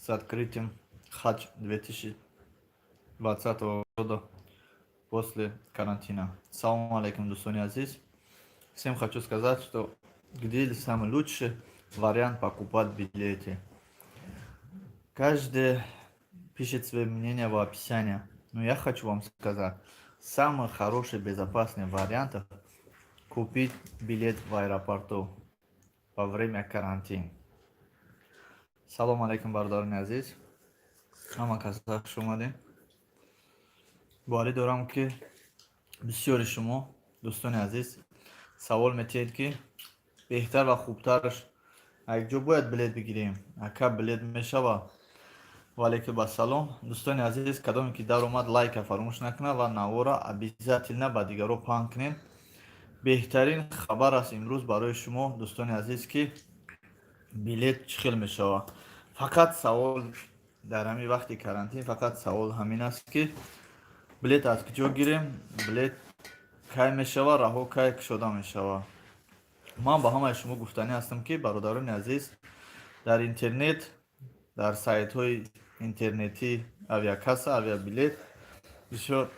с открытием Хадж 2020 года после карантина. Салам алейкум, Дусони Азиз. Всем хочу сказать, что где самый лучший вариант покупать билеты. Каждый пишет свое мнение в описании. Но я хочу вам сказать, самый хороший безопасный вариант купить билет в аэропорту во время карантина. Салам алейкум, бардарни азиз. Ама казах шумадем. Боари дорам ки бисёри шумо дӯстони азиз савол метиҳед ки беҳтар ва хубтараш якҷо бояд билет бигирем, яка билет мешавад. Ваалайкум ассалом. Дӯстони азиз, кадоме ки дар омад лайка фаромӯш накунад ва навора обязательно ба дигаро паҳн кунед. Беҳтарин хабар аст имрӯз барои шумо дӯстони азиз ки билет чӣ хел мешавад. Фақат савол дар ҳамин вақти карантин фақат савол ҳамин аст ки билет аз куҷо гирем, билет кай мешавад, раҳо кай кушода мешавад. ман ба ҳамаи шумо гуфтанӣ ҳастам ки бародарони азиз дар интернет, дар сайтҳои интернетӣ авиакасса, авиабилет бисёр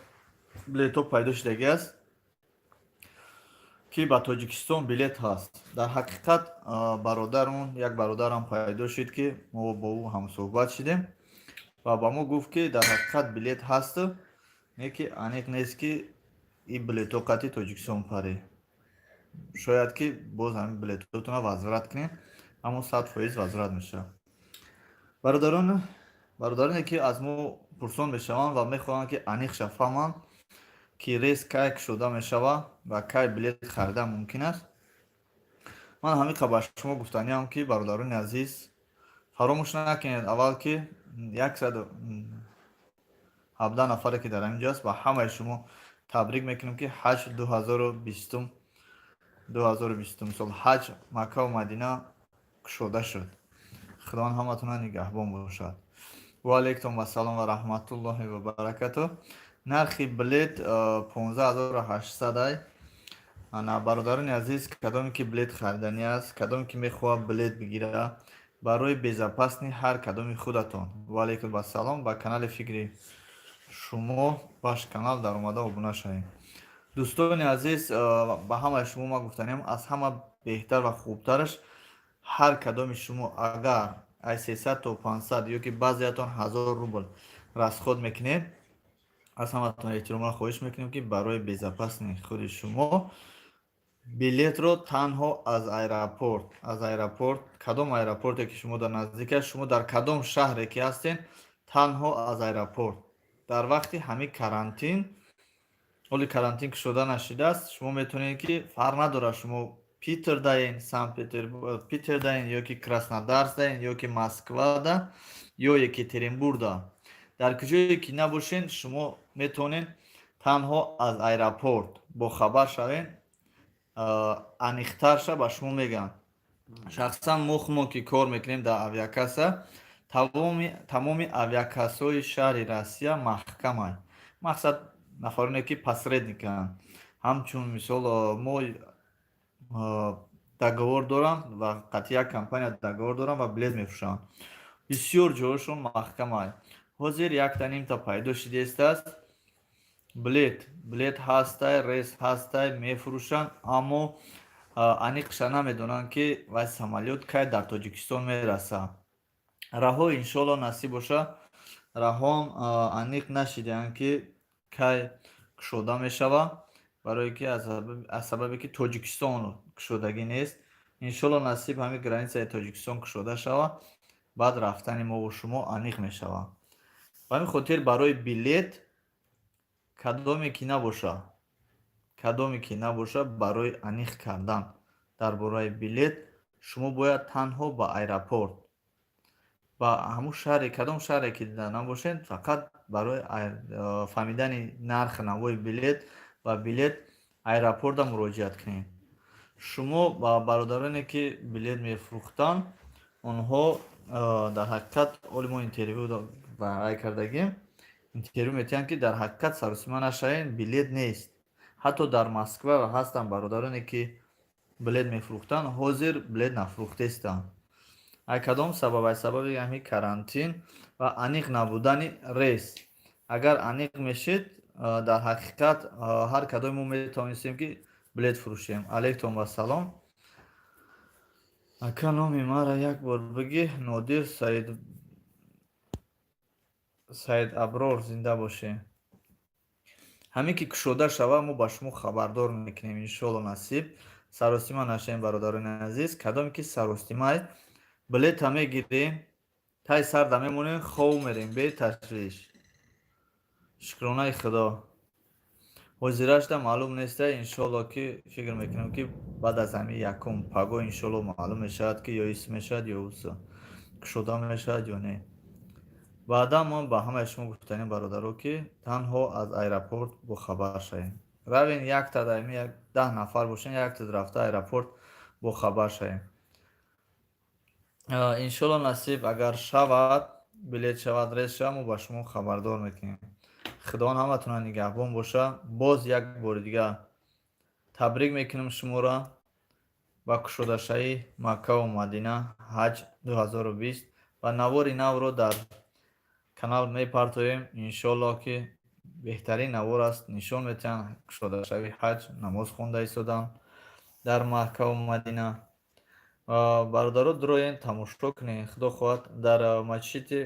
билетҳо пайдо шудагиаст ки ба Тоҷикистон билет ҳаст. Дар ҳақиқат як бародарам пайдо шуд ки мо бо ӯ ҳамсӯҳбат шудем ва ба мо гуфт ки дар ҳақиқат билет ҳасту, неки аниқ нест ки ин билетҳо қатъи Тоҷикистон паре. Шояд ки боз ҳамин билетҳотона возврат кунем, аммо 100% возврат мешавад. бародароне ки аз мо пурсон мешаванд ва мехоҳанд ки аниқша фаҳманд ки рейс кай кушода мешавад ва кай билет харида мумкин аст, ман ҳамиқа ба шумо гуфтаниам ки бародарони азиз фаромӯш накунед аввал ки 117 нафаре ки дар ҳамин ҷо аст ба ҳамаи шумо табрик мекунем ки ҳаҷ 2020 сол ҳаҷ Макка ва Мадина кушода шуд. худованд ҳаматона нигаҳбон бошад. ва алейкум ассалом ва раҳматуллоҳи ва баракатуҳ. нархи билет 15800 ай. бародарони азиз, кадоме ки билет харидани аст, кадоме ки мехоҳад билет бигира барои безопасни ҳар кадоми худатон. ва алейкум ассалом. ба канали фикри шумо баш канал дар омада обуна шавед. дӯстони азиз, ба ҳамаи шумо ман гуфтанем, аз ҳама беҳтар ва хубтараш ҳар кадоми шумо агар ай 300 то 500 ё ки баъзеатон 1000 рубл расход мекунед, аз ҳаматон эҳтироман хоҳиш мекунем ки барои безопасни худи шумо билетро танҳо аз аэропорт, кадом аэропорте ки шумо дар наздик аст, шумо дар кадом шаҳре ки ҳастен, танҳо аз аэропорт дар вақти ҳамин карантин, ҳоли карантин кушода нашудааст, шумо метавонед ки фарқ надорад шумо Питер даен, Санкт-Петербург, Питер даен ё ки Краснодарс даен ё ки Москва да ё Екатеринбург да, дар куҷое ки набошен, шумо метавонед танҳо аз аэропорт бохабар шавед. аниқтарша ба шумо мегӯям, шахсан мо ки кор мекунем дар авиакасса, тамоми авиакассаҳои шаҳри Россия маҳкаманд. мақсад нафароне ки посредниканд, ҳамчун мисол мо договор доранд ва қатъи як компания договор доранд ва билет мефурӯшанд. бисёр ҷойҳошон маҳкаманд. ҳозир яктанимта пайдо шудааст, билет ҳастай, рейс ҳастай мефурӯшанд, аммо аниқша намедонанд ки вай самолёт кай дар Тоҷикистон мерасад. раҳо иншоалло насиб боша, раҳом аниқ нашидаанд ки кай кушода мешавад, барое ки аз сабабе ки Тоҷикистон кушодагӣ нест. иншоалло насиб ҳамин границаи Тоҷикистон кушода шавад, баъд рафтани мо бо шумо аниқ мешавад. ба ҳамин хотир барои билет кадоме ки набоша барои аниқ кардан дар бораи билет шумо бояд танҳо ба аэропорт ба ҳамун шаҳре, кадом шаҳре ки набошед, фақат барои фаҳмидани нархи навои билет ва билет аэропорта муроҷиат кунед. шумо ба бародароне ки билет мефурӯхтанд, онҳо дар ҳақиқат оли мо интервю ба кардагим, интервю метиҳанд ки дар ҳақиқат саросима нашавед, билет нест. ҳатто дар Москва ҳастанд бародароне ки билет мефурӯхтанд, ҳозир билет нафурӯхтаистанд. ай кадом сабаб? Ай сабаби ҳамин карантин ва аниқ набудани рейс. Агар аниқ мешид, дар ҳақиқат ҳар кадоми мо метавонистем ки билет фурӯшем. Алайкум вассалом. Ака номи маро як бор бигӣ. Нодир Саид Аброр, зинда бошед. ҳамин ки кушода шава, мо ба шумо хабардор мекунем, иншоалло насиб. Саростима нашавем, бародарони азиз. Кадоме ки саростимай, билета мегирем, тай сарда мемонем, хов мерем бе ташвиш. Шукронаи Худо. ҳозирашда маълум нест, иншоалло ки фикр мекунам ки баъд аз ҳамин якум паго иншоалло маълум мешавад ки ё ис мешавад ё усо кушода мешавад ё не. баъдан ман ба ҳамаи шумо гуфтанем бародаро ки танҳо аз аэропорт бохабар шавем. равен якта даими 10 нафар бошем, якта рафта аэропорт бохабар шавем. иншоалло насиб агар шавад, билет шавад, рейс шавад, мо ба шумо хабардор мекунем. худованд ҳаматона нигаҳбон боша. боз як бори дига табрик мекунем шуморо ба кушодашавии Маккаву Мадина ҳаҷ 2020 ва навори навро дар канал мепартоем. иншоалло ки беҳтарин навор аст. нишон метиҳанд кушодашавии ҳаҷ намоз хонда истодан дар Маккаву Мадина. бародаро дуроен тамошо кунем. худо хоҳад дар масҷиди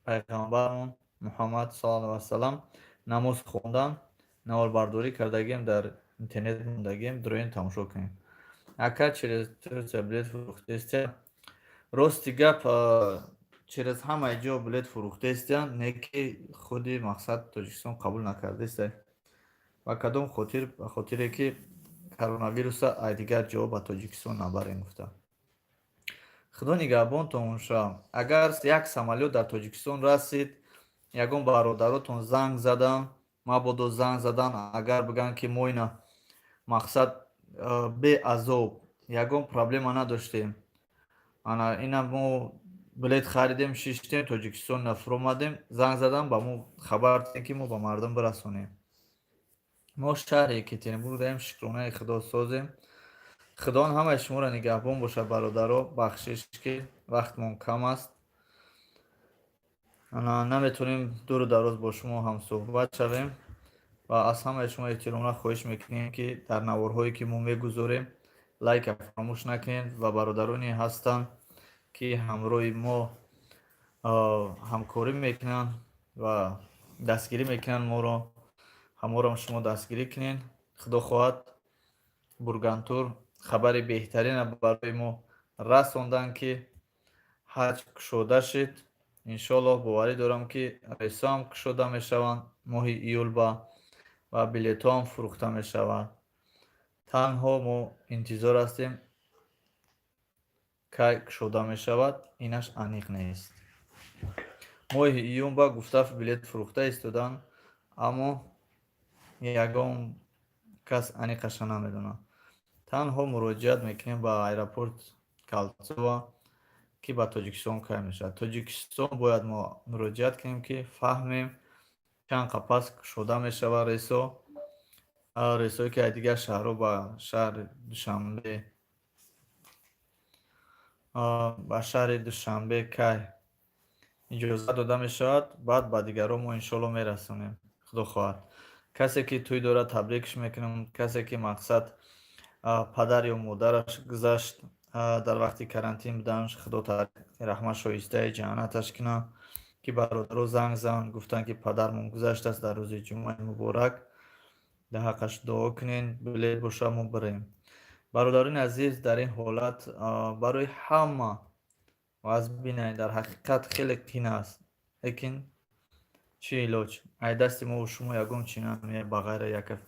пайғамбармон Муҳаммад саллаллоҳу алайҳи ва саллам намоз хондан, наворбардорӣ кардагем, дар интернет мондагем, дуроен тамошо кунем. Ака через Турсия билет фурӯхтест? Рости гап, через ҳамаи ҷо билет фурӯхтест, не ки худи мақсад Тоҷикистон қабул накардест. ба кадом хотир? ба хотире ки коронавируса ай дигар ҷо ба Тоҷикистон набарем гуфта. худо нигаҳбонтон шав. агар як самолёт дар Тоҷикистон расид, ягон бародаротон занг задан, мабодо занг задан, агар бигӯянд ки мо ина мақсад беазоб, ягон проблема надоштем, ана ина мо билет харидем, шиштем, Тоҷикистон нафуромадем, занг задан ба мо хабар дидем ки мо ба мардум бирасонем. мо шаҳри Екатеринбург даем, шукронаи Худо созем. худованд ҳамаи шуморо нигаҳбон бошад бародаро. бахшиш ки вақтмон кам аст, наметонем дуру дароз бо шумо ҳамсӯҳбат шавем ва аз ҳамаи шумо эҳтиромона хоҳиш мекунем ки дар наворҳое ки мо мегузорем лайка фаромӯш накунед ва бародароне ҳастанд ки ҳамроҳи мо ҳамкорӣ мекунанд ва дастгирӣ мекунанд моро, ҳаморо шумо дастгирӣ кунед. худо хоҳад бургантур хабари беҳтарина барои мо расонданд ки ҳаҷ кушода шид. иншоалло боварӣ дорам ки рейсҳоам кушода мешаванд моҳи июлба ва билетҳоам фурӯхта мешаванд. танҳо мо интизор ҳастем кай кушода мешавад, инаш аниқ нест. моҳи июнба гуфта билет фурӯхта истоданд, аммо ягон кас аниқаша намедонад. танҳо муроҷиат мекунем ба аэропорт Калцова ки ба Тоҷикистон кай мешавад. Тоҷикистон бояд мо муроҷиат кунем ки фаҳмем чанд қапас кушода мешавад рейсҳо. рейсҳое ки аз дигар шаҳрҳо ба шаҳри Душанбе кай иҷозат дода мешавад. баъд ба дигарҳо мо иншоалло мерасонем. худо хоҳад. касе ки тӯй дорад табрикш мекунам. касе ки мақсад падар ё модараш гузашт дар вақти карантин буданд, худо раҳмат шоистаи ҷаннаташ кунад. ки бародаро занг занд, гуфтанд ки падармон гузаштааст дар рӯзи ҷумъаи муборак, дар ҳаққаш дуо кунед, билет боша мо бирем. бародарони азиз, дар ин ҳолат барои ҳама ваз бинай, дар ҳақиқат хеле қин аст, лекин чӣ илоҷ? ай дасти мо шумо ягон чӣ намеяд ба ғайра якаф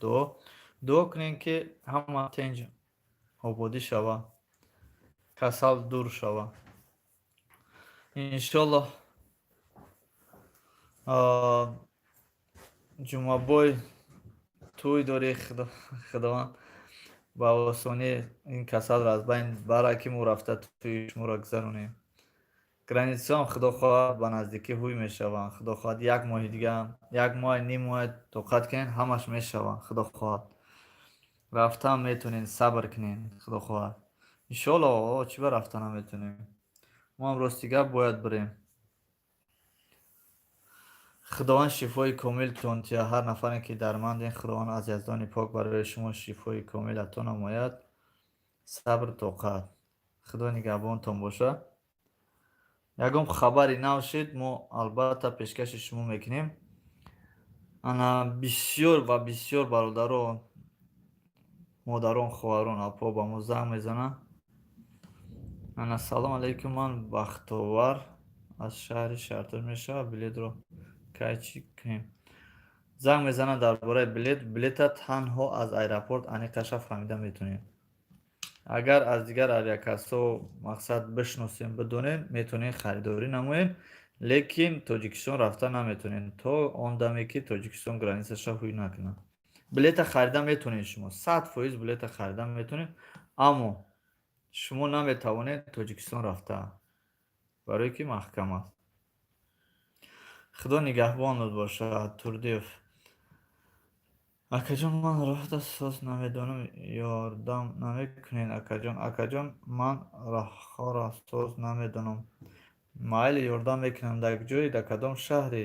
дуо кунем ки ҳама тинҷ ободӣ шава, касал дур шава. иншоалло ҷумъабой тӯй дорӣ. худованд ба осонӣ ин касалро аз байн барад ки мо рафта тӯи шуморо гузаронем. границаам худо хоҳад ба наздикӣ ҳуй мешаванд. худо хоҳад як моҳи дига, як моҳ ним моҳ тоқат кунед, ҳамаш мешавад. худо хоҳад рафтан метонед, сабр кунед. худо хоҳад. иншоалло чӣ ба рафта наметонем? ما هم راستی باید بریم. خداوند شفای کامل تونتیا هر نفری که درمند این خداوند از یزدان پاک برای شما شفای کامل عطا نماید. صبر طاقت. خدا نگهبانتان باشه. یگام خبری نباشید ما البته پیشکش شما میکنیم. انا بسیار و بسیار برادران مادران خواهران اپا با ما زنگ میزنن. انا سلام علیکم من بختاور از شهر شرطر میشه بلیط رو کیچی کنیم. زنگ میزنن درباره بلیط تنها از ایرپورت انیقش فهمیده میتونیم. اگر از دیگر авиакасо мақсад бишносем бидонем метавонем харидорӣ намоем, лекин тоҷикистон рафта наметавонем то он даме ки тоҷикистон границаша ҳуй накунад. билета харида метавонед шумо 100% билета харида метавонед, аммо шумо наметавонед тоҷикистон рафта, барое ки маҳкам аст. худо нигаҳбонат бошад. Турдиев: акаҷон ман роҳата соз намедонам ёрдам намекунед. Акаҷон ман роҳҳоро соз намедонам. майли ёрдам мекунам. дар як ҷое дар кадом шаҳре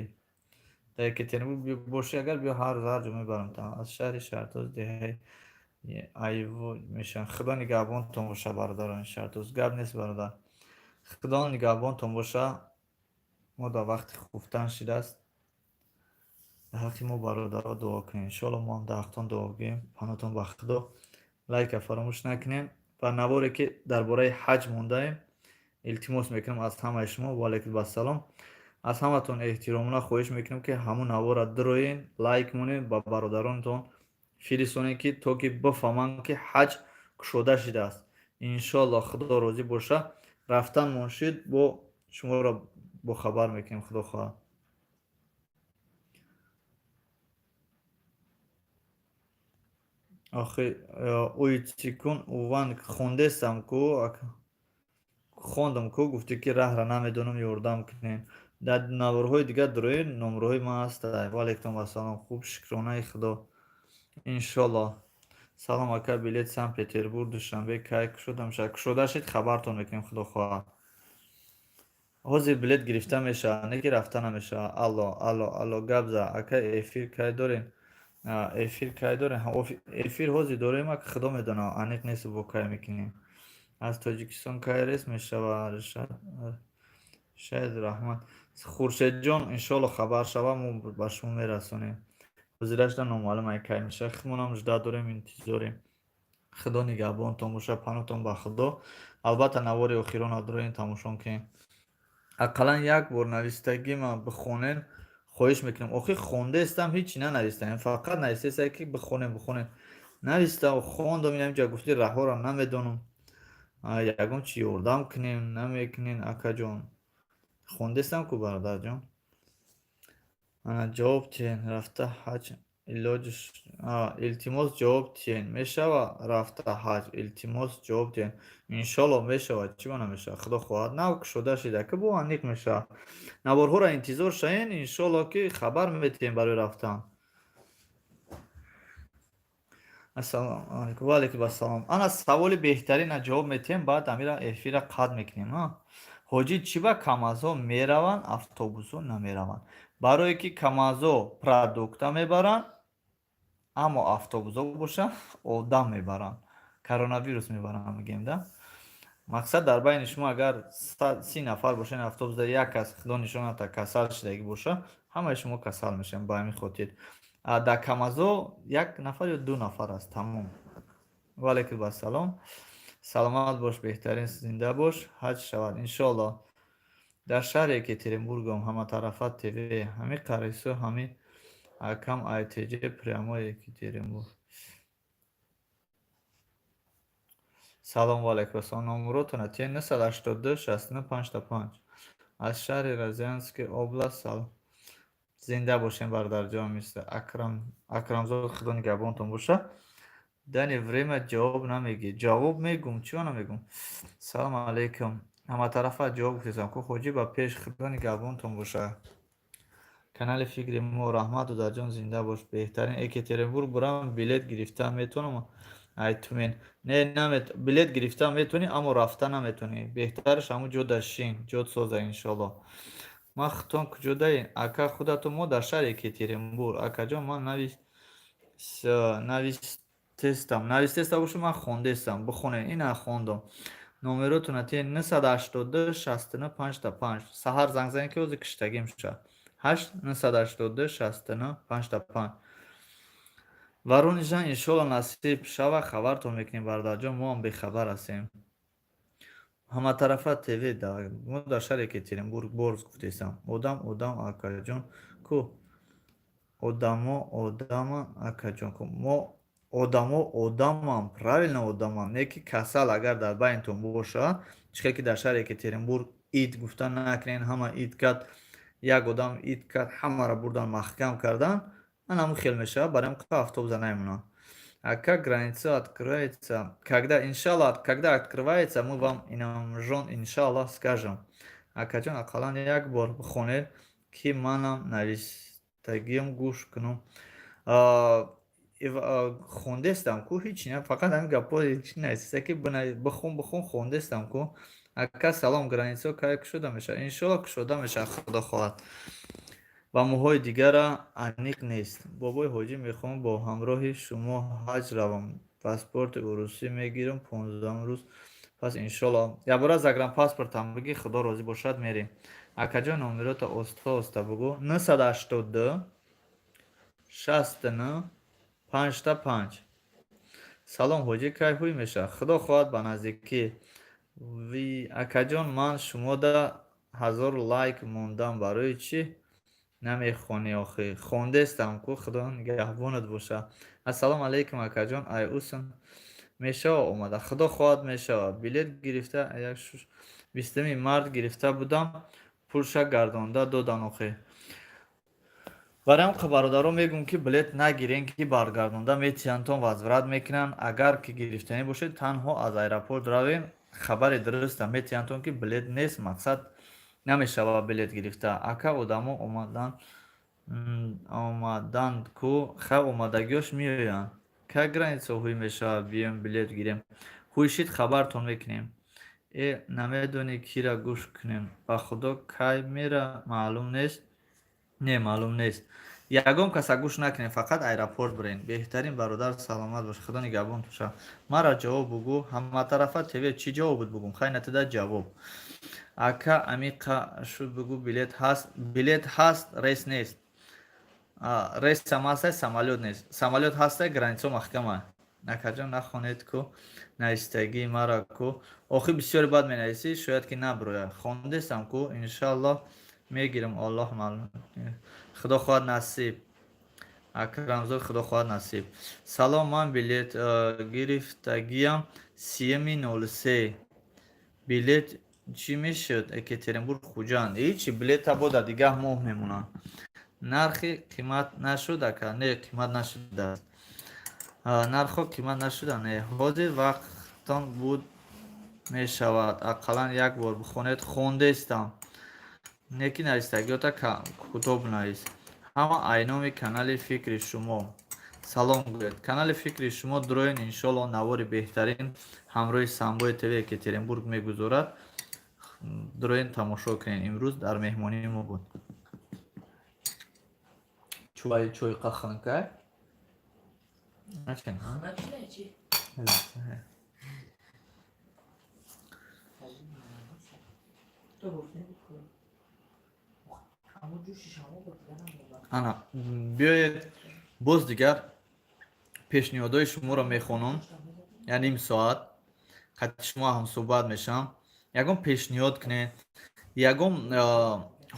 дар екатеринбург бошӣ агар биё ҳар ҷо мебарамтан. аз шаҳри шартоз деҳаи айвон мешавам. худо нигаҳбонтон боша бародарони шартоз. гап нест бародар. худо нигаҳбонтон боша. мо дар вақти хуфтан шидааст. дар ҳаққи мо бародаро дуо кунем. иншоалло мо ҳам дар ҳақтон дуо гӯем. панотон ба худо. лайка фаромӯш накунем. ва наворе ки дар бораи ҳаҷ мондаем, илтимос мекунам аз ҳамаи шумо. ва алайкум ассалом. аз ҳаматон эҳтиромона хоҳиш мекунам ки ҳамон навора дуроен лайк монед ба бародаронтон фиристонед ки то ки бифаҳманд ки ҳаҷ кушода шидааст. иншоалло худо розӣ боша. рафтанмон шид бо шуморо бохабар мекунем. худо хоҳад. охи уитсикун уван хондестам ку хондам ку гуфтӣ ки раҳра намедонам ёрдам кунем. дар наворҳои дигар дуроен номерҳои ман ҳастай. ваалайкум ассалом. хуб шукронаи худо. иншоалло. салом ака билет санкт петербург душанбе кай кушода мешавад. кушода шид хабартон мекунем. худо хоҳад. ҳозир билет гирифта мешавад, не ки рафта намешавад. алло гап за ака эфир кай дорем? эфир кай дорем? эфир ҳозир дорем ака худо медонад. аниқ нест бо кай мекунем. аз тоҷикистон кай рейс мешавад? шаҳид раҳмат. хуршедҷон иншоалло хабар шава мо ба шумо мерасонем. ҳозирашда номаълум кай мешавад. худмонам жда дорем, интизорем. худо нигаҳбонтон боша. панотон ба худо. албатта навори охирона дуроен тамошо кунем. ақаллан як бор навистагима бихонем хоҳиш мекунам. охир хондестам ҳичи нанавистам, фақат навистаест ки бихонем. навистам хондам инҷа гуфти раҳҳоро намедонам. ягон чи ёрдам кунем намекунем акаҷон. хондестам ку бародарҷон. ҷавоб тиҳен рафта ҳаҷ илоҷиш илтимос ҷавоб тиҳен мешава рафта ҳаҷ илтимос ҷавоб тиҳен. иншоалло мешавад. чима намешавад? худо хоҳад. нав кушода шида ки бо аниқ мешавад. наворҳоро интизор шавен. иншоалло ки хабар метиҳем барои рафтан. ассалому алайкум. ва алайкум ассалом. ана саволи беҳтарина ҷавоб метиҳем баъд амира эфира қатъ мекунем. ҳоҷӣ чӣ ба камазҳо мераванд автобусҳо намераванд? барое ки камазҳо продукта мебаранд, аммо автобусҳо бошанд одам мебаранд. коронавирус мебаранд мегӯем да. мақсад дар байни шумо агар 30 нафар бошанд автобуса як кас худо нишон нада касал шудагӣ боша, ҳамаи шумо касал мешаванд. ба ҳамин хотир дар камазҳо як нафар ё ду нафар аст. тамом. ва алайкум ассалом. саломат бош, беҳтарин зинда бош. ҳаҷ шавад иншоалло. дар шаҳри екатеринбургом ҳаматарафа тв ҳами қарисо ҳами акам айтҷ прямой екатеринбург. салом ва алайкум ассалом. номеротона тен 982 69 55 аз шаҳри розянский област. салом. зинда бошем бародарҷон. мистер акрамзод худо нигаҳбонтон боша. дани время ҷавоб намегӣ. ҷавоб мегӯм. чиро намегӯм? салому алайкум. ҳаматарафа ҷавоб гуфтам ку ҳоҷӣ ба пеш. худо нигаҳбонтон боша. канали фикри мо раҳмат додарҷон зинда бош. беҳтарин екатеринбург бурам билет гирифта метавонам. айтумин не намет билет гирифта метавонӣ аммо рафта наметавонӣ. Беҳтараш ҳамун ҷо дар Шин ҷод соза иншоаллоҳ. Ман хутон куҷодаи ака худату мо дар шаҳри Екатеринбург. Акаҷон ман навистестам бошу ман хондестам бихонед ина хондам. Номеротуна те 982 69 5 саҳар занг занед ки ҳозир киштагӣ мешавад. 8 982 69 5 Воронежан иншоалло насиб шава хабартон мекунем бародарҷон, мо ҳам бехабар ҳастем. Ҳаматарафа ТВ мо дар шаҳри Екатеринбург борз гуфтестам. Одам акаҷон ку одама акаҷон ку мо одамам правилно одамам не ки касал агар дар байнтон бошад чихе ки дар шаҳри Екатеринбург ид гуфта накунед, ҳама ид кард, як одам ид кард, ҳамаро бурдан маҳкам кардан, анаму хел мешавад, барои ка автобуса намемонад. Ака граница открывается, когда открывается, мы вам инамжон иншаллоҳ скажем. Акаҷон ақаллан як бор бихонед ки манам навистагиам гӯш кунам. Хондестам ку ҳеч не, фақат ҳамин гапҳо ҳеч нест ки бихон хондестам ку. Ака салом, граница кай кушода мешавад? Иншоаллоҳ кушода мешавад, худо хоҳад. Ва моҳои дигара аниқ нест. Бобои ҳоҷӣ мехоҳам бо ҳамроҳи шумо ҳаҷ равам. Паспорти урусӣ мегирам 15 рӯз. Пас иншоаллоҳ ябора загранпаспортам бигӣ, худо розӣ бошад мерем. Акаҷон номерота оста бигӯ 982 69 5 Салом ҳоҷӣ кай ҳуй мешавад? Худо хоҳад ба наздикӣ. Акаҷон ман шумода 1000 лайк мондам, барои чӣ намехонӣ охӣ? Хондестам ку, худо нигаҳбонат бошад. Ассалому алайкум акаҷон, ай усн мешавад омада? Худо хоҳад мешавад. Билет гирифта 20 март гирифта будам, пулша гардонда додан охӣ. Барои ка бародарон мегӯям ки билет нагирен ки баргардонда метиҳантон возврат мекунанд. Агар ки гирифтанӣ бошед танҳо аз аэропорт равен, хабари дурустам метиҳантон ки билет нест, мақсад намешавад билет гирифта. Ака одамо омаданд ку хай омадагиёш меоянд. Кай граница ҳуй мешавад биём билет гирем? Ҳуйшид хабартон мекунем. Намедонӣ кира гӯш кунем? Ба худо кай мера маълум нест? Не маълум нест. Ягон каса гӯш накунем, фақат аэропорт бирен. Беҳтарин бародар, саломат бош, худо нигаҳбон бошад. Мара ҷавоб бугӯ. Ҳаматарафа ТВ чӣ ҷавобот бугум? Хай натида ҷавоб. Ака амиқа шуд бугӯ билет ҳаст. Билет ҳаст, рейс нест. Рейс ҳам ҳаста, самолёт нест. Самолёт ҳаста, граница маҳкама. Акаҷон нахонед ку навистагии мара ку. Охир бисёри бад менависӣ, шояд ки набирояд. Хондестам ку, иншаллоҳ мегирам, Аллоҳ маълум. Худо хоҳад насиб. Акрамзод, худо хоҳад насиб. Салом, ман билет гирифтагиам 3-03. Билет чӣ мешуд? Екатеринбург Хуҷанд. Ҳичи билета бода дигаҳ моҳ мемонад. Нархи қимат нашуд ака? Не, қимат нашудааст. Нархо қимат нашуда? Не. Ҳозир вақтон буд мешавад. Ақаллан як бор бихонед. Хондестам. Неки навистагиёта кутоб навис. Ҳама айноми канали фикри шумо. Салом гӯед. Канали фикри шумо дуроин иншоаллоҳ навори беҳтарин ҳамроҳи Самбои ТВ Екатеринбург мегузорад. Дуроин тамошо кунед. Имрӯз дар меҳмонии мо буд. Чой қаханкай? ана биёед боз дигар пешниҳодҳои шуморо мехонам. Яъне ним соат хати шумо ҳамсуҳбат мешавам. Ягон пешниҳод кунед, ягон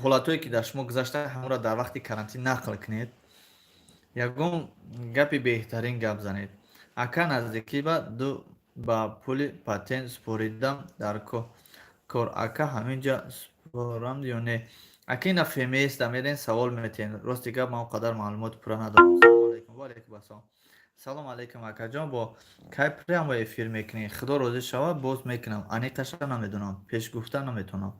ҳолатҳое ки дар шумо гузашта ҳамонро дар вақти карантин нақл кунед. Ягон гапи беҳтарин гап занед. Ака наздикӣ ба пули патент споридам дар кор. Ака ҳаминҷа спорам ё не? Ака ина фемест дамеден савол метен. Рости гап ман қадар маълумоти пурра надорам. Салому алайкум. Ва алайкум ассалом. Салом алайкум акаҷон, бо кай прямо эфир мекунӣ? Худо розӣ шавад боз мекунам. Аниқаша намедонам, пеш гуфта наметонам.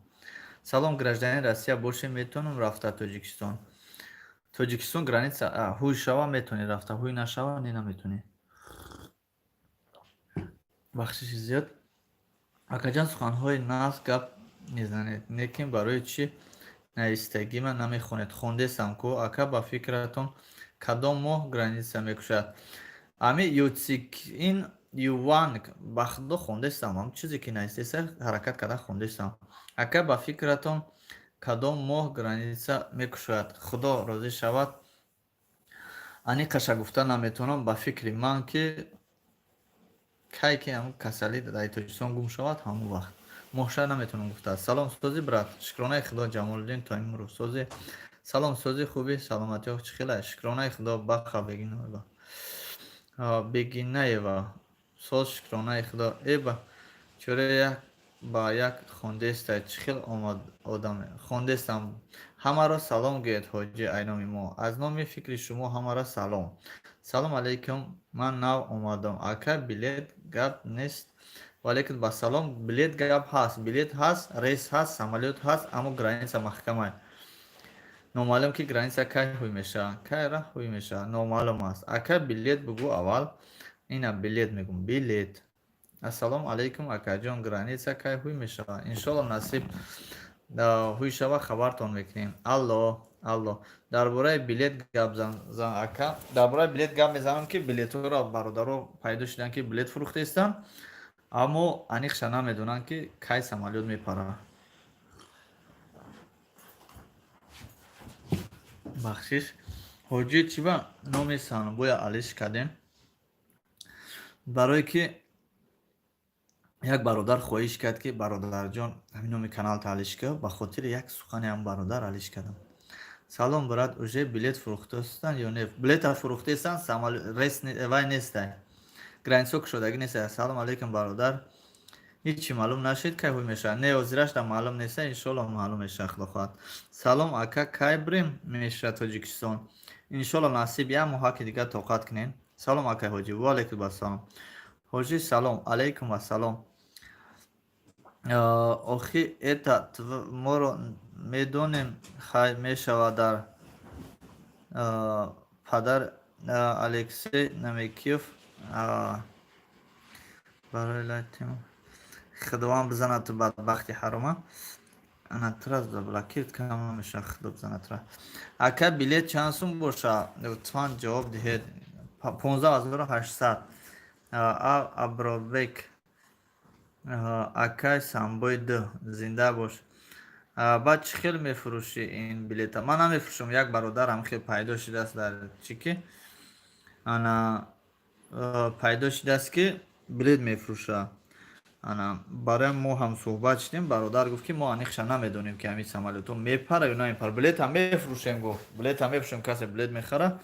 Салом, гражданин Россия бошем, метонам рафта Тоҷикистон. Тоҷикистон граница ҳуй шава метонӣ рафта, ҳуй нашава не наметонӣ. бахшиши зиёд. Акаҷон суханҳои нағз гап мезанед, лекин барои чӣ наистагима намехонед? Хондестам ку, ака ба фикратон кадом моҳ граница мекушад? Ами юцикин юванг ба худо хондестам, ам чизе ки наистеса ҳаракат карда хондестам. Ака ба фикратон кадом моҳ граница мекушояд? Худо розӣ шавад. Ани қаша гуфта наметавонам ба фикри ман ки кай ки ҳамун касалӣ дар Тоҷикистон гум шавад, ҳамун вақт моҳша наметавонам гуфтааст. Салом сози брат, шукронаи худо Ҷамолиддин Тоимуров сози. Салом сози хубӣ, саломатиё чӣ хела? Шукронаи худо Баха Бегинаева соз шукронаи худо. Эба чора як ба як хондестед, чӣ хел одаме? Хондестам. Ҳамаро салом гӯед ҳоҷи айноми мо. Аз номи фикри шумо ҳамаро салом. Салом алейкум, ман нав омадам. Ака билет гап нест. Валейкум ба салом. Билет гап ҳаст. Билет ҳаст, рейс ҳаст, самолёт ҳаст, аммо граница маҳкамай. Номаълум ки граница кай ҳуй мешавад. Кайра ҳуй мешавад? Номаълум аст. Ака билет бугӯ аввал. Ина билет мегум. Билет. Ассалому алейкум акаҷон, граница кай ҳуй мешавад? Иншоалло насиб ҳуй шава хабартон мекунем. Алло. Дар бораи билет гап зан ака. Дар бораи билет гап мезанам ки билетҳоро бародаро пайдо шудан ки билет фурӯхтестанд, аммо аниқша намедонанд ки кай самолёт мепара. Бахшиш ҳоҷи чиба номи санбӯя алиш кардем, барое ки як бародар хоҳиш кард ки бародарҷон ҳамин номи каналта алиш кӯ, ба хотири як сухани ҳам бародар алиш кардам. Салом брат, уже билет фурӯхтастанд ё не? Билета фурӯхтестанд, рейс вай нестай, границо кушодагӣ нестай. Салом алейкум бародар, ҳичи маълум нашид кай ҳуй мешавад? Не, озирашда маълум неста, иншоалло маълум мешавад худо хоҳад. Салом ака, кай бирем мешавад Тоҷикистон? Иншоалло насиб як моҳаки дигар тоқат кунем. Салом ака ҳоҷи. Ваалейкум ассалом. Ҳоҷи салом. Алейкум ассалом. Охи эта моро медонем хай мешавад дар падар Алексей Намекиев барои латим худованд бизанад ту бадбахти ҳарома. Ана трас заблокировать кама мешавад, худо бизанад тра. Ака билет чанд сум бошад? Лутфан ҷавоб диҳед. 15800. Абробек акай самбой ду зинда бош. Баъд чӣ хел мефурӯшӣ ин билета? Ман намефурӯшам, як бародарам хел пайдо шудааст дар чики, ана пайдо шудааст ки билет мефурӯша. Ана барои мо ҳам суҳбат шудем, бародар гуфт ки мо аниқша намедонем ки ҳамин самолётҳо мепара ё намепара. Билетам мефурӯшем гуфт. Билетам мефурӯшем, касе билет мехара.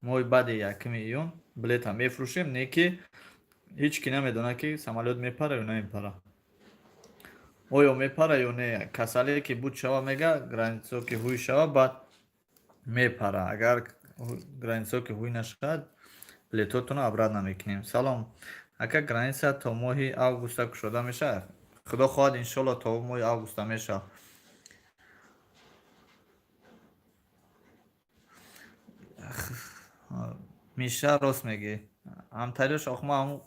Моҳи баъди 1 июн билетам мефурӯшем, не ки ҳеҷ ки намедонад ки самолёт мепара ё намепара. Оё мепара ё не? Касале ки буд шава мега, границо ки ҳуй шава баъд мепара. Агар границо ки ҳуй нашавад, билетҳотонро абрад намекунем. Салом ака, граница то моҳи августа кушода мешавад? Худо хоҳад иншоалло то моҳи августа мешавад. Миша рост мегӣ. Амтарёш охма ҳамун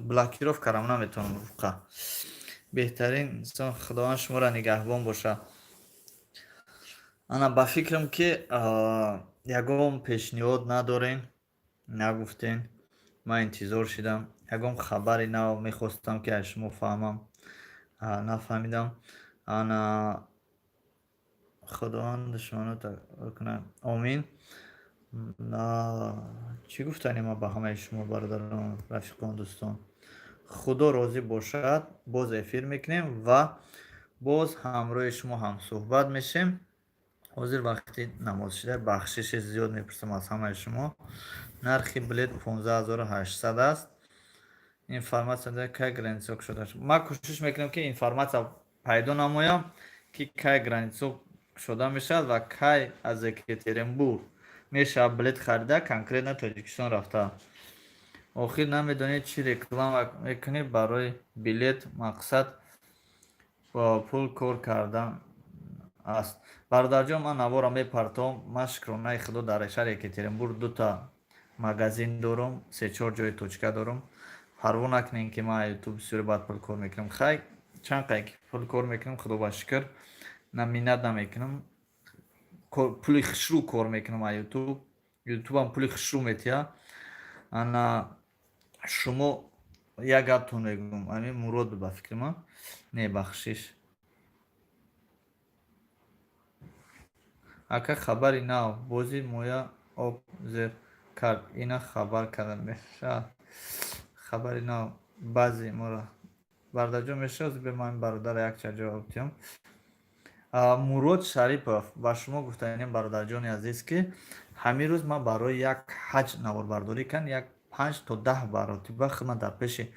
блокировкаам наметавонам руқа. Беҳтарин инсон худованд шуморо нигаҳбон бошад. Ана ба фикрам ки ягон пешниҳод надорем, нагуфтем. Ман интизор шудам. Ягон хабари нав мехостам ки аз шумо фаҳмам, нафаҳмидам. Ана худованд душманота кунад. Омин. Чӣ гуфтанем ба ҳамаи шумо бародарон, рафиқон, дӯстон? Худо розӣ бошад, боз эфир мекунем ва боз ҳамроҳи шумо ҳамсуҳбат мешем. ҳозир вақти намоз шуда, бахшиши зиёд мепурсам аз ҳамаи шумо. Нархи билет 15800 аст. Информатсия кай границо кушода шуд? Ман кӯшиш мекунам ки информатсия пайдо намоям ки кай границо кушода мешавад ва кай аз Екатеринбург мешавад билет харида конкретно Тоҷикистон рафта. охир намедонед чӣ реклама мекунед барои билет? Мақсад ба пул кор кардан аст. Бародарҷон, ман навора мепартом. Ман шукронаи худо дар шаҳри Екатеринбург 2 магазин дорам, 3-4 ҷои точка дорам. парво накунем ки ман ютуб сурбат пул кор мекунам. Хай чанд қай ки пул кор мекунам, худо ба шукр, на миннат намекунам. Пули хушрӯ кор мекунам аз ютуб. Ютубам пули хушрӯ метиҳад. Ана шумо як гапатон мегӯям, ами Мурод ба фикри ман не бахшиш. Ака хабари нав бози моя об зер кард. Ина хабар карда мешавад. Хабари нав баъзе мора бародарҷон мешавад. Бе ман бародар якча ҷавоб диҳам. Мурод Шарипов, ба шумо гуфтанем бародарҷони азиз ки ҳамин рӯз ман барои як ҳаҷ наворбардорӣ кардам, як 5 то 10 баротиба худман дар пеши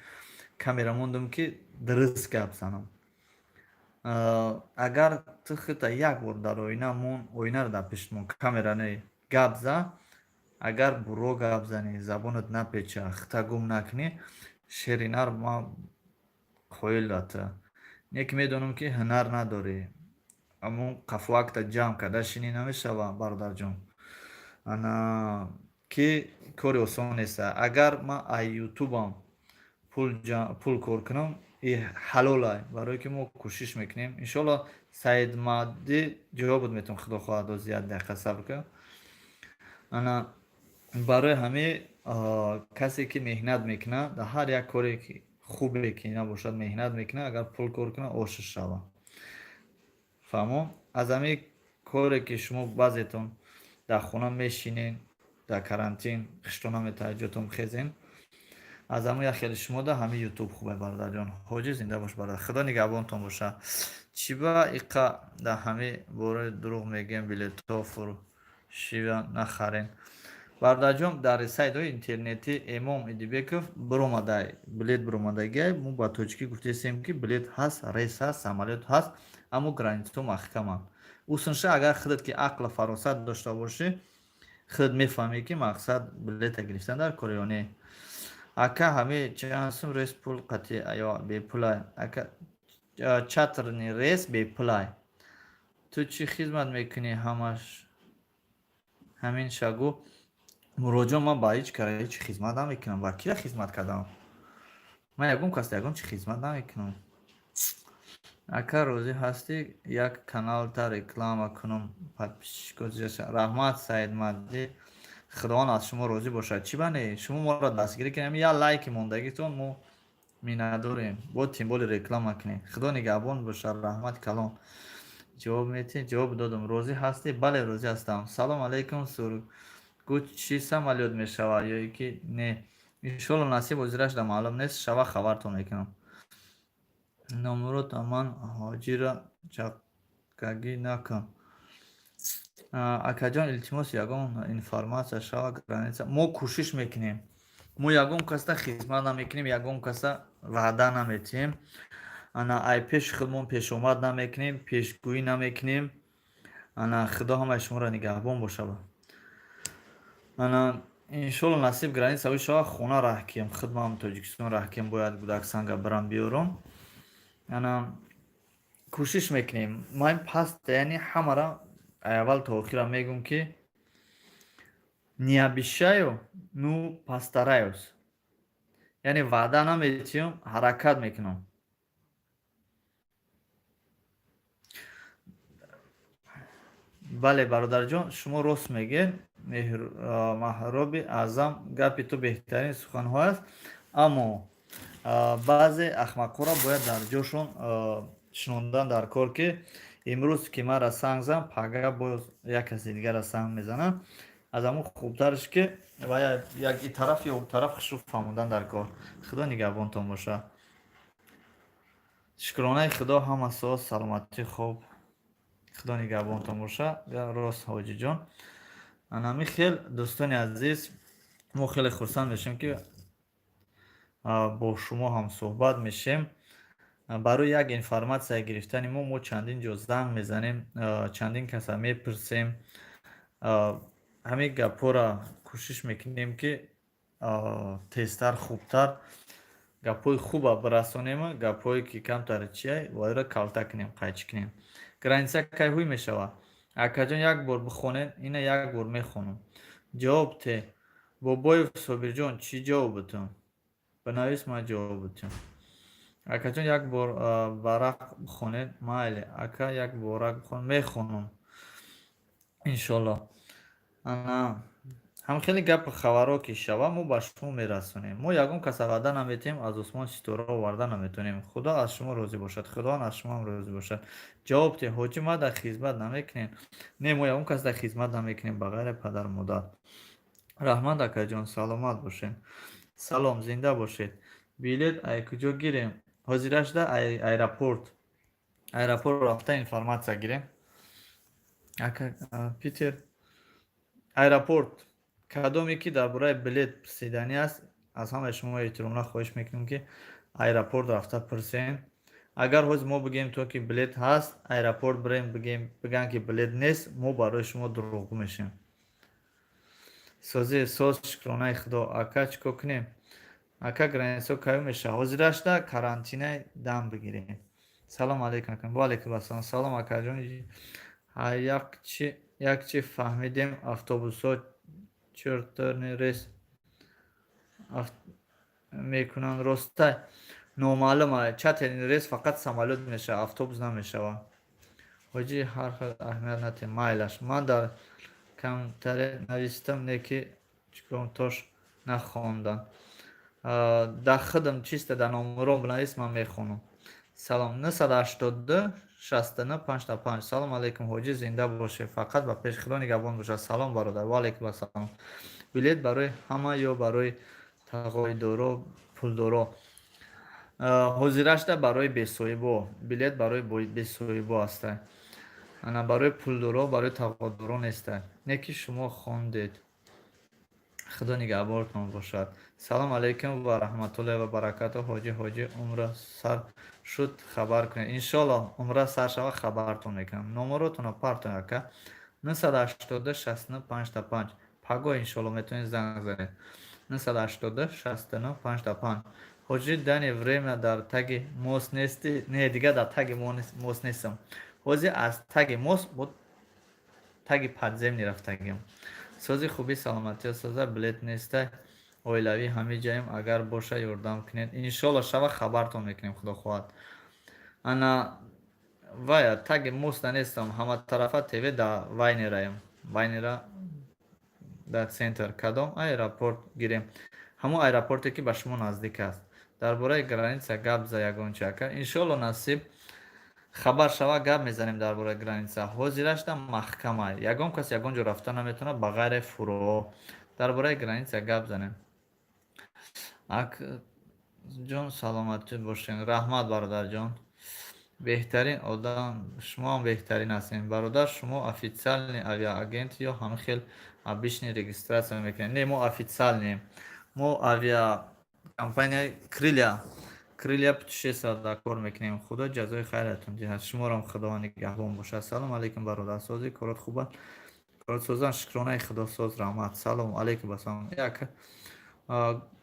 камера мондам ки дуруст гап занам. Агар ту хута як бор дар оина мон, оинаро дар пеши мон, камерани гап за, агар буро гап зани, забонат напеча, хута гум накунӣ, шери нар ман қоилата. Неки медонам ки ҳунар надорӣ. Аммо қафуакта ҷамъ карда шинӣ намешавад бародарҷон. Ана ки кори осон нест. Агар ман аз ютубам пул кор кунам, и ҳалолай, барое ки мо кӯшиш мекунем. Иншоалло Саид Маҳдӣ ҷавобот метавон, худо хоҳад оз як дақиқа сабр кун. Ана барои ҳамаи касе ки меҳнат мекунад, дар ҳар як коре ки хубе ки набошад меҳнат мекунад, агар пул кор кунад ошиш шавад. фаҳмо? Аз ҳамин коре ки шумо баъзетон дар хона мешинен, дар карантин хиштона метавонед ҷотон бихезен, аз ҳамин як хеле шумода ҳамин ютуб хубе бародарҷон. ҳоҷӣ зинда бош бародар. Худо нигаҳбонтон бошад. Чӣ ба иқа дар ҳамин бораи дурӯғ мегӯем, билетҳо фурӯшида нахарен. Бародарҷон, дар сайтҳои интернетӣ Эмом Идибеков биромадай, билет биромадагиай, мо ба тоҷикӣ гуфтесем ки билет ҳаст, рейс ҳаст, самолет ҳаст, аммо границаҳо маҳкаманд. усунша агар худат ки ақлу фаросат дошта бошӣ, худ мефаҳмӣ ки мақсад билета гирифтан дар кор ё не. Ака ҳамин чанд сум рейс пул қатъи ё бепулай? Ака чатрни рейс бепулай. Ту чӣ хизмат мекунӣ ҳамаш? Ҳамин шагу Муродҷон, ман ба ҳеҷ кара ҳеҷ хизмат намекунам. Ба кира хизмат кардам? Ман ягон кас ягон чӣ хизмат намекунам. Ака розӣ ҳастӣ як каналта реклама кунам? Раҳмат Саид Маҳдӣ. Худованд аз шумо розӣ бошад. Чӣ ба не? Шумо моро дастгирӣ кунед. Як лайки мондагитон мо миннатдорем. Бо тимболи реклама кунед. Худо нигаҳбон бошад. Раҳмат калон. ҷавоб метиҳед? Ҷавоб додам. Розӣ ҳастӣ? Бале, розӣ ҳастам. Салом алейкум Сург. Гӯ чӣ самолет мешавад ё ки не? Иншоалло насиб озира шуда маълум нест. Шава хабартон мекунам. Номурод ман ҳоҷира ҷақагӣ накун. Акаҷон, илтимос ягон информатсия шава граница. Мо кӯшиш мекунем. Мо ягон каса хизмат намекунем, ягон каса ваъда наметиҳем. Ана ай пеши худмон пешомад намекунем, пешгӯӣ намекунем. Ана худо ҳамаи шуморо нигаҳбон бошад. Ана иншоалло насиб границаҳои шава хона раҳ кием. Худмам Тоҷикистон раҳ кием, бояд гудаксанга бирам биёрам. Ана кӯшиш мекунем. Ман паст яъни ҳамара аввал то охира мегӯм ки не обещаю, ну постараюсь. Яъне ваъда наметиҳам, ҳаракат мекунам. бале бародарҷон, шумо рост мегӯед. Маҳроби аъзам, гапи ту беҳтарин суханҳо аст, аммо баъзе ахмақҳоро бояд дар ҷошон шинондан дар кор ки имрӯз ки мара санг зан, пага боз як каси дигара санг мезанад. аз ҳамон хубтарш ки як и тараф ё он тараф хушрӯ фаҳмондан дар кор. Худо нигаҳбонтон бошад. шукронаи худо ҳама соат саломатӣ хоб. худо нигаҳбонтон бошад. Рост ҳоҷиҷон. Анами хел дӯстони азиз, мо хеле хурсанд мешем ки бо шумо ҳам суҳбат мешем. барои як информатсия гирифтани мо чандин ҷо занг мезанем, чандин каса мепурсем. ҳамин гапҳоро кӯшиш мекунем ки тезтар, хубтар гапҳои хуба бирасонем, гапҳое ки камтар чия варо калта кунем, қайчӣ кунем. Граница кай ҳуй мешавад? Акаҷон, як бор бихонед, ина як бор мехонам. ҷавоб те. Бобоев Собирҷон, чӣ ҷавобитон? بنویس ما جواب بدم. акаҷон як бор варақ бихонед. Майле ака як ворак бихон мехонам иншоллоҳ. ана ҳам хеле гапи хабаро ки шава мо ба шумо мерасонем. Мо ягон кас аварда наметавем, аз осмон ситора оварда наметавонем. Худо аз шумо розӣ бошад, худованд аз шумо ҳам розӣ бошад. ҷавоб диҳ, ҳоҷӣ ма дар хизмат намекунем? Не, мо ягон кас дар хизмат намекунем ба ғайри падару модар. раҳмат акаҷон, саломат бошед. салом, зинда бошед. билет ай куҷо гирем? ҳозира шуда аэропорт рафта информатсия гирем. питер, аэропорт кадоме ки дар бораи билет пурсиданӣ аст, аз ҳамаи шумо эҳтиромла хоҳиш мекунем ки аэропорт рафта пурсем. агар ҳозир мо бигӯем то ки билет ҳаст, аэропорт бирем бигӯям ки билет нест, мо барои шумо дурӯғгӯ мешем. сози соз шукронаи худо. ака чӣ кор кунем? ака граница кайҳо мешавад? ҳозира шуда карантинаи дам бигирем. салом алейкум. ва алейкум ассалом. салом акаҷон. якчи фаҳмидем автобусҳо чортерни рейс мекунанд. ростай номаълум аст. чартерни рейс фақат самолёт мешавад, автобус намешавад. ҳоҷӣ ҳар хел аҳамият натем. майлаш ман дар камтаре навистам, не ки чиком тош нахондан. дар хидм чиста дар номеро бинавис, ман мехонам. салом 982 69 55. салом алейкум ҳоҷӣ, зинда бошед. фақат ба пеши худо нигаҳбон бошад. салом бародар. ва алейкум ассалом. билет барои ҳама ё барои тағоидоро пулдоро? ҳозира шуда барои бесоҳибо. билет барои бесоҳибо аста. ана барои пулдоро, барои тағоидоро неста. не ки шумо хондед. худо нигаҳбонтон бошад. салом алейкум ва раҳматуллоҳи ва баракату. ҳоҷӣ умра сар шуд, хабар кунед. иншоаллоҳ умра сар шавад, хабартон мекунам. номеротонро партон ака 982 69 55. паго иншоаллоҳ метавонед занг занед. 982 69 55. ҳоҷӣ дани время дар таги мос нести? Не, дига дар таги мос нестам. ҳозир аз таги мос бо таги подземни рафтагим. сози хубӣ саломатӣ соза. билет неста? оилавӣ ҳами ҷаем, агар боша ёрдам кунед. иншоаллоҳ шава хабартон мекунем, худо хоҳад. ана вая таги моста нестам, ҳама тарафа тв да вайнераем. вайнера дар центр. кадом аэропорт гирем? ҳамон аэропорте ки ба шумо наздик аст. дар бораи граница гап за ягонча ака. иншоаллоҳ насиб хабар шава, гап мезанем дар бораи граница. ҳозира шуда маҳкама. ягон кас ягон ҷо рафта наметавонад ба ғайри фуруо. дар бораи граница гап занем. акаҷон саломатӣ бошед. раҳмат бародарҷон. беҳтарин одам. шумо ҳам беҳтарин ҳастед бародар. шумо официальный авиаагент ё ҳамхел обычный регистратсия мекунед? Не, мо официальныйем. мо авиакомпанияи крылья путешествияда кор мекунем. худо ҷазои хайратон диҳад. шуморам худованд нигаҳбон бошад. салом алейкум бародар. сози корот хуб аст? корот созан шукронаи худо соз. раҳмат. салом алейкум. ассалом. ака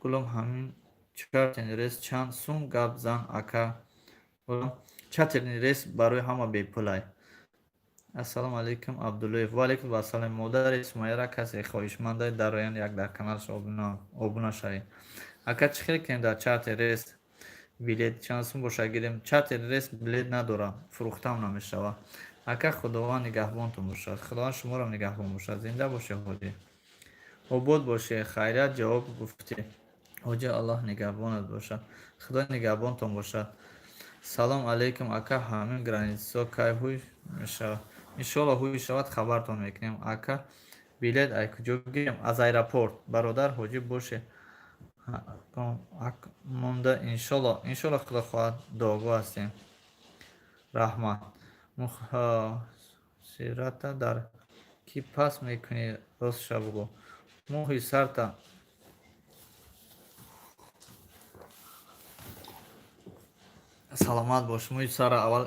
гулам ҳамин чартерни рейс чанд сум? гап зан ака. чартерни рейс барои ҳама бепулай. ассалому алейкум абдуллоев. ва алейкум ассалом. модари сумайяра касе хоҳишманда дар оян як дар каналш обуна шавед. ака чӣ хел кунем дар чартер рейс? билет чанд сум боша гирем? чартер рейс билет надора, фурӯхтам намешава. ака худованд нигаҳбонтон бошад. худованд шуморам нигаҳбон бошад. зинда бошед ҳоҷӣ. обод бошед. хайрият ҷавоб гуфтӣ. ҳоҷӣ аллоҳ нигаҳбонат бошад. худо нигаҳбонтон бошад. салом алейкум ака ҳамин границо кай ҳуй мешавад? иншоаллоҳ ҳуй шавад, хабартон мекунем. ака билет ай куҷо гирем? аз аэропорт. бародар ҳоҷӣ бошед. монда иншоаллоҳ худо хоҳад дуогӯ ҳастем. раҳмат. мухосирата дар ки пас мекунӣ? ростша бугӯ. муҳи сарта саломат бош. муҳи сара аввал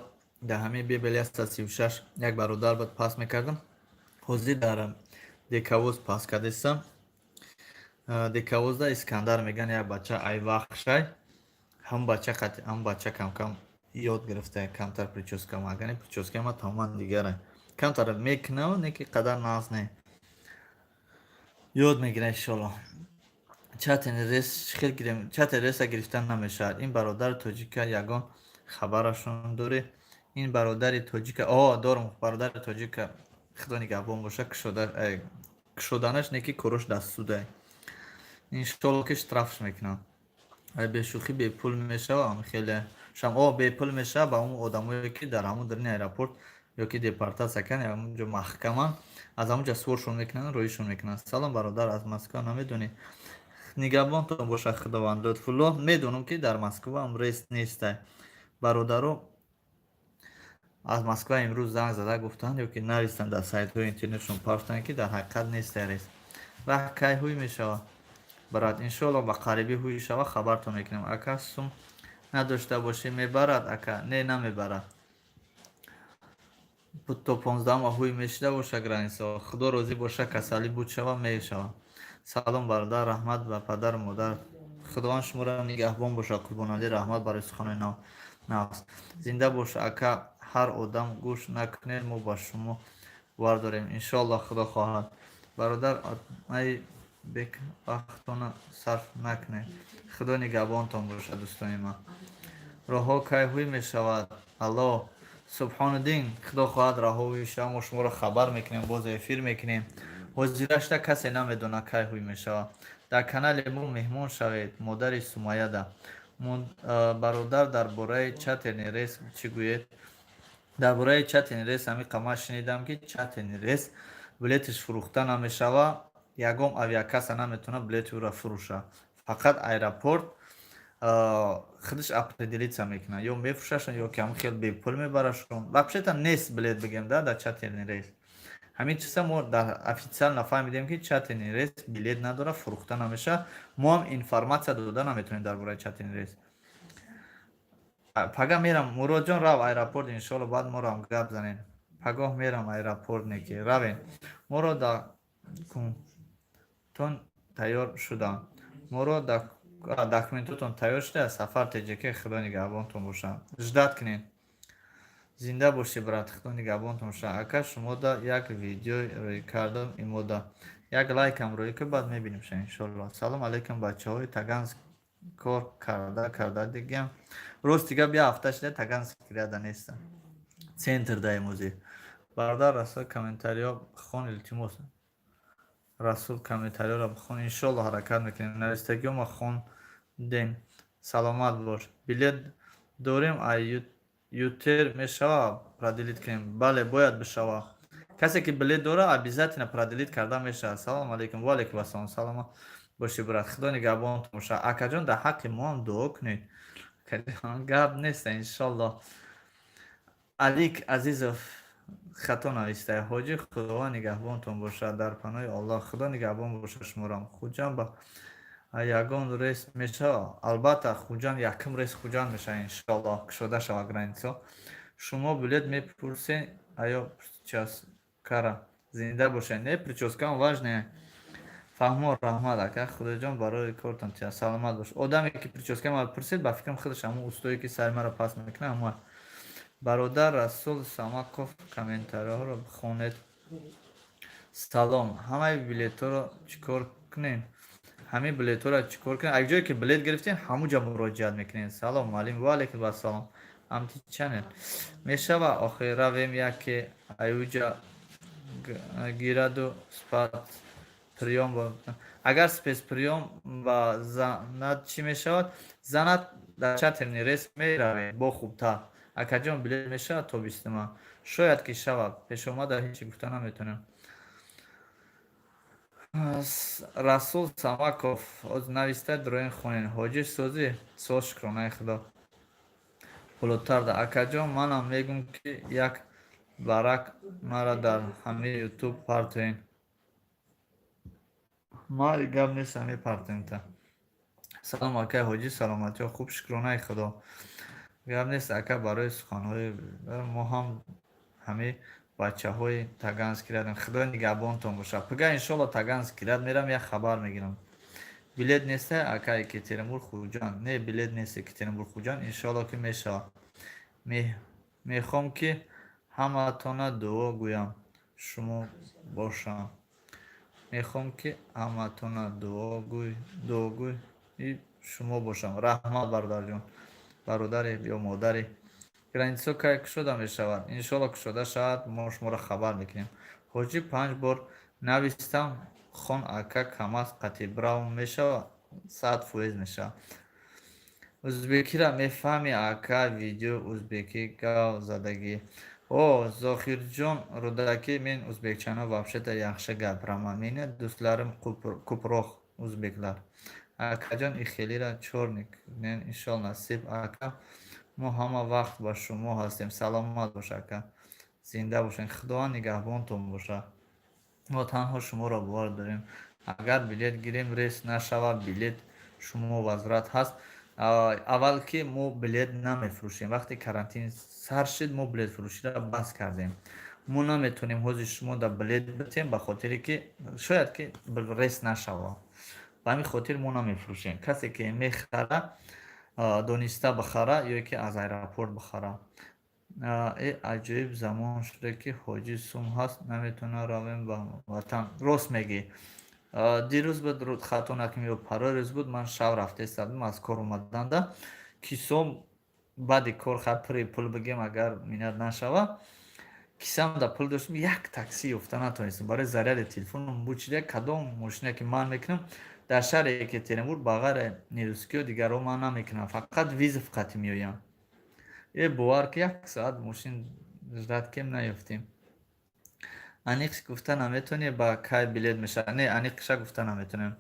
дар ҳамин бебели аста 36 як бародар буд пас мекардам. ҳозир дар дековоз пас кардастам. дековозда искандар меган як бача айвахшай. ҳам бача камкам ёд гирифта, камтар прическа магани прическа ма тамоман дигара. камтар мекунам, не ки қадар нағз не. ёд мегира иншоаллоҳ. чатен реса гирифтан намешавад. Ин бародари тоҷика ягон хабарашон дорӣ? Ин бародари тоҷика дорам. Бародари тоҷика худо нигаҳбон боша, кушоданаш не ки корош дастсуда. Иншолло ки штрафш мекунам. бешӯхӣ бепул мешавам. Хеле шам бепул мешава ба он одамое ки дар ҳамун дар ин аэропорт ё ки депортатсия карден ҳамунҷо маҳкаман, аз ҳамунҷо суолшон мекунанд, роҳишон мекунанд. Салом бародар, аз Москва намедонӣ? Нигаҳбонтон боша худованд лутфулло. Медонам ки дар Москва ам рейс нестай. Бародаро аз Москва имрӯз занг зада гуфтанд ё ки навистанд дар сайтҳои интернетшон пахштанд ки дар ҳақиқат нестай рейс. Вақт кай ҳуй мешавад барад? Иншолло ба қарибӣ ҳуй шава хабартон мекунем. Ака сум надошта бошӣ мебарад? Ака не намебарад. То 15 ҳуй мешида боша граница. Худо розӣ боша касалӣ буд шава мешава. салом бародар, раҳмат ба падару модар. Худованд шуморо нигаҳбон боша. Қурбоналӣ раҳмат барои суханои навс. Зинда бош ака. ҳар одам гӯш накунед, мо ба шумо вардорем. Иншолло худо хоҳад. Бародар ай бек вақтона сарф накунед. худо нигаҳбонтон боша дӯстони ман. роҳҳо кай ҳуй мешавад? алло субҳонуддин, худо хоҳад роҳҳо ҳуй шава, мо шуморо хабар мекунем, боз эфир мекунем. ҳозирашта касе намедона кай ҳуй мешавад. дар канали мо меҳмон шавед. модари Сумаяда. бародар дар бораи чатени рейс чӣ гӯед? дар бораи чатени рейс ҳамин қамаш шунидам ки чатени рейс билетиш фурӯхта намешава. ягон авиакасса наметавона билети ӯро фурӯша. фақат аэропорт худаш определитсия мекунад, ё мефурӯшашон ё ки ҳамин хел бепул мебарашон. вообще-то нест билет бигем дар чатени рейс. ҳамин чиза мо дар официал нафаҳмидем ки чатени рейс билет надора, фурӯхта намеша. мо ҳам информатсия дода наметавонем дар бораи чатени рейс. пагоҳ мерам Муродҷон, рав аэропорт, иншолло баъд моро ҳам гап занем. пагоҳ мерам аэропорт неки равем. моро да тон тайёр шудам. моро документотон тайёр шуда сафар теҷаки. худо нигаҳбонтон боша. ждат кунед. зинда бошӣ брат. худо нигаҳбонтон боша. ака шумода як видео рӯй кардам имода. як лайкам рӯй ки баъд мебинимша иншолло. салом алейкум бачаҳои Таганск. кор карда дигам. рост дига бия ҳафта шуда Таганск кирада неста. центр да эмӯзи. бародар Расул комментариё хон илтимос. Расул комментариёро бхон. иншолло ҳаракат мекунем. навистагиёма хондем. саломат бош. билет дорем ютер мешава проделит кунем? бале бояд бишава. касе ки билет дора обязательно проделит карда мешава. салом алейкум. ва алейкум ассалом. саломат боши брат. худо нигаҳбонтон боша. акаҷон дар ҳаққи мо ҳам дуо кунед. гап неста иншолло. алик азизов хато нависта. ҳоҷи худованд нигаҳбонтон боша. дар паноҳи Аллоҳ. худо нигаҳбон боша шуморо. хуҷанд ба ягон рейс мешава? албатта хуҷанд якум рейс хуҷанд мешава иншолло. кушода шава граница. шумо билет мепурсед аё прическара? зинда бошед. не прическам важная. фаҳмо раҳмат ака. худоҷон барои кортон тия. саломат бош. одаме ки прическа ма пурсед ба фикрам худаш ҳамон устое ки сари маро паст мекунад ҳама. бародар Расул Самаков комментариҳоро бихонед. салом. ҳамаи билетҳоро чикор кунем? ҳамин билетҳоро чикор кунем? як ҷое ки билет гирифтем ҳамунҷа муроҷиат мекунем. салом малим. ва алейкум ассалом. амти чанел мешава охир равем яке аюҷа гираду спас приём. агар спецприём ба занат чӣ мешавад? занат дар чатени рейс меравем бо хубтар. акаҷон билет мешавад тобистима? шояд ки шавад. пешомада ҳечи гуфта наметавонем. Расул Самаков нависта дроен хонен. ҳоҷи созӣ соз шукронаи худо. пулотарда акаҷон манам мегум ки як барак мара дар ҳамин ютуб партоен. мари гап нест ҳамин партоента. салом ака ҳоҷи саломатиё хуб шукронаи худо. гап нест ака барои суханҳои мо ҳам ҳамин бачаҳои Таганск кирадем. худо нигаҳбонтон боша. пуга иншолло Таганск кирад мерам як хабар мегирам. билет неста ака Екатеринбург хуҷанд? не билет нест Екатеринбург хуҷанд. иншолло ки мешавад. мехом ки ҳаматона дуо гӯям. шумо бошам. мехом ки ҳаматона дуогӯи шумо бошам. Раҳмат бародарҷон, бародаре ё модаре. Граница кай кушода мешавад? Иншоалло кушода шавад, мо шуморо хабар мекунем. ҳоҷӣ 5 бор навистам, хон ака камаст қатъи бравм мешавад, 100% мешавад. Ӯзбекиро мефаҳми ака? Видео ӯзбекӣ гав задагӣ. Зохирҷон рӯдаки, мен ӯзбекчано вообще-то яхше гапирамам. Мени дӯстларим кӯпроq ӯзбеклар. Акаҷон ихелира чорник. Мен иншоалло насиб ака. Мо ҳама вақт ба шумо ҳастем. Саломат бош ака. Зинда бошед. Худованд нигаҳбонтон бошад. мо танҳо шуморо бовар дорем. Агар билет гирем, рейс нашавад, билет шумо возврат ҳаст. Аввал ки мо билет намефурӯшем. Вақте карантин сар шид, мо билетфурӯширо бас кардем. Мо наметонем ҳозир шумо да билет битем, ба хотире ки шояд ки рейс нашавад. Ба ҳамин хотир мо намефурӯшем. Касе ки мехара, дониста бихара ё ки аз аэропорт бихара. Аҷоиб замон шуда ки ҳоҷӣ сум ҳаст, наметавонем равем ба ватан. Рост мегӣ. Дирӯз буд хатонаким ё парорӯз буд, ман шав рафта истадам аз кор омаданда. Кисом баъди кор хапри пул бигем, агар минат нашава. Кисамда пул доштам, як такси ёфта натонистам. Барои заряди телефоном бучида, кадом мошине ки ман мекунам, дар шаҳри Екатеринбург ба ғайри нерӯскиё дигарро ман намекунам. Фақат Визов қатъи меоям. Бовар ки 1 соат мошин ждат кем наёфтем. Аниқш гуфта наметонӣ ба кай билет мешавад? Не, аниқша гуфта наметонем.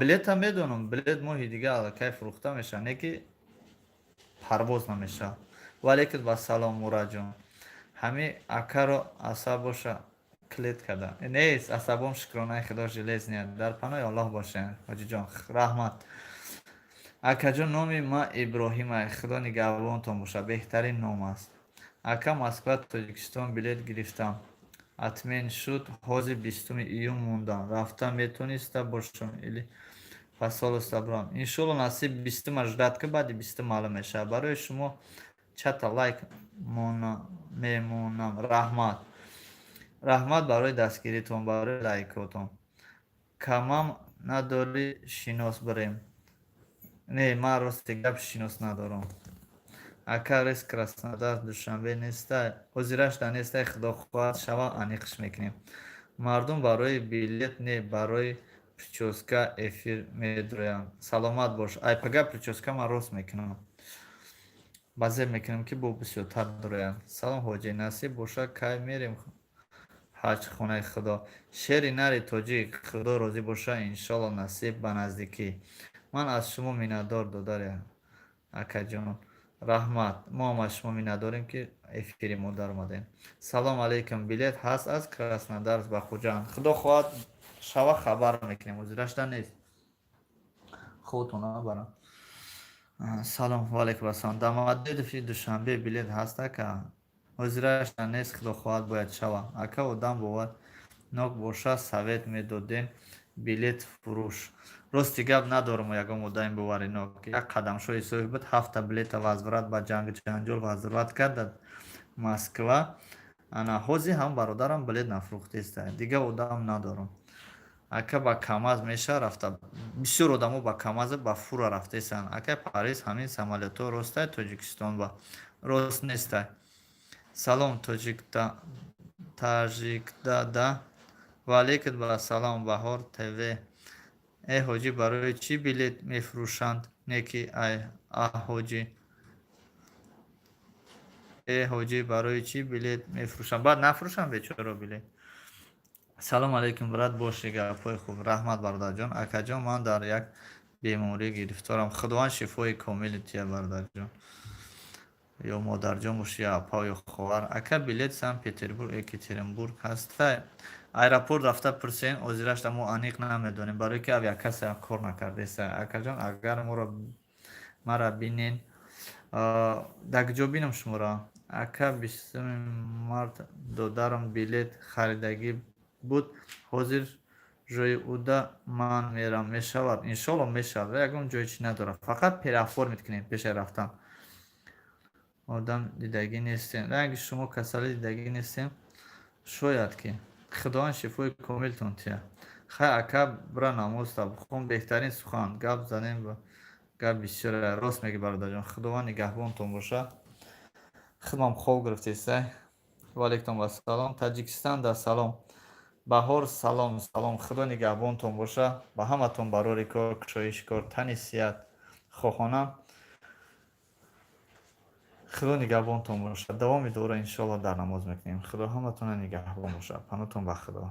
Билета медонам, билет моҳи дига аллакай фурӯхта мешавад, не ки парвоз намешавад. Валейкум ассалом Мураҷон. Ҳамин акаро асаб боша клет карда. Нест, асабом шукронаи худо железния. Дар паноҳи Аллоҳ бошед. ҳоҷиҷон раҳмат. Акаҷон, номи ман Иброҳимай. Худо нигаҳбонтон бошад. Беҳтарин ном аст. Ака, Москва, Тоҷикистон билет гирифтам. Атмен шуд. Ҳозир 20 июн мондам. Рафта метониста бошам или фасолу сабрам. Иншоалло насиб 20 ждат ки баъди 20 маълум мешавад. Барои шумо чата лайк мемонам. Раҳмат. Раҳмат барои дастгиритон, барои лайкотон. Камам надори шинос бирем. Не, ман рости гап шинос надорам. Ака, рейс Краснодар душанбе нестай. Ҳозирашда нестай, худо хоҳад шава аниқш мекунем. Мардум барои билет не, барои прическа эфир медроянд. Саломат бош. Айпага прическа ман рост мекунам. Баъзе мекунам ки бо бисёртар дроянд. Салом ҳоҷӣ, насиб боша кай мерем ҳаҷ хонаи худо. Шери нари тоҷик. Худо розӣ боша, иншоалло насиб ба наздикӣ. Ман аз шумо миннатдор додаре акаҷон. Раҳмат. Мо ҳам аз шумо миннатдорем ки эфири мо даромадем. Салом алейкум. Билет ҳаст аз Краснодар ба Хуҷанд. Худо хоҳад шава хабар мекунем. ҳозирашда нест. худтон набарам. Салом валейкум ассалом. Домодедови душанбе билет ҳаст ака? ҳозирашда нест, худо хоҳад бояд шава. Ака, одам боварнок боша, совет медодем билет фурӯш. Рости гап надорам, ягон одаи боваринок. Як қадамшои соҳиб буд, 7 билета возврат ба ҷанҷол возврат кард Москва. Ана ҳозир ҳам бародарам билет нафурӯхтеста. Дига одам надорам. Ака, ба Камаз меша рафта. Бисёр одамо ба Камаз ба фура рафтестанд. Ака, Парис ҳамин самолето ростай, Тоҷикистон ба рост нестай. Салом Таҷикдада. Валейкум ассалом Баҳор ТВ. Ҳоҷӣ, барои чӣ билет мефурӯшанд? Не ки ҳоҷӣ. Ҳоҷӣ, барои чӣ билет мефурӯшанд? Баъд нафурӯшанд бечора билет. Салом алейкум брат, боши гапҳои хуб. Раҳмат бародарҷон. Акаҷон, ман дар як беморӣ гирифторам. Худованд шифои комили тия бародарҷон. Ё модарҷон боши, ё апа, ё ховар. Ака, билет Санкт-Петербург, Екатеринбург ҳастай? Аэропорт рафта пурсен, ҳозирашда мо аниқ намедонем, барои ки авиакасса кор накардеста. Акаҷон, агар мара бинен, дагҷо бинам шуморо. Ака, 20 март додарам билет харидагӣ буд. Ҳозир ҷои уда ман мерам. Мешавад? Иншоалло мешавад. Ягон ҷои чӣ надорад. Фақат переоформит кунем пеши рафтан. Одам дидагӣ нестем. Ранги шумо касали дидагӣ нестем. Шояд ки. Худованд шифои комилтон тия. хай ака бира намоз табхон беҳтарин сухан гап занем ва гап бисёр рост меги бародарҷон. Худованд нигаҳбонтон боша. худмам хоб гирифтесай. Ва алайкум ассалом. Таҷикистан дар салом. Баҳор салом салом. Худо нигаҳбонтон боша. Ба ҳаматон барори кор, кушоиши кор, тани сиҳат хоҳонам. худо нигаҳбонтон боша. Давоми дуоро иншоалло дар намоз мекунем. Худо ҳаматонро нигаҳбон боша. Панотон ба худо.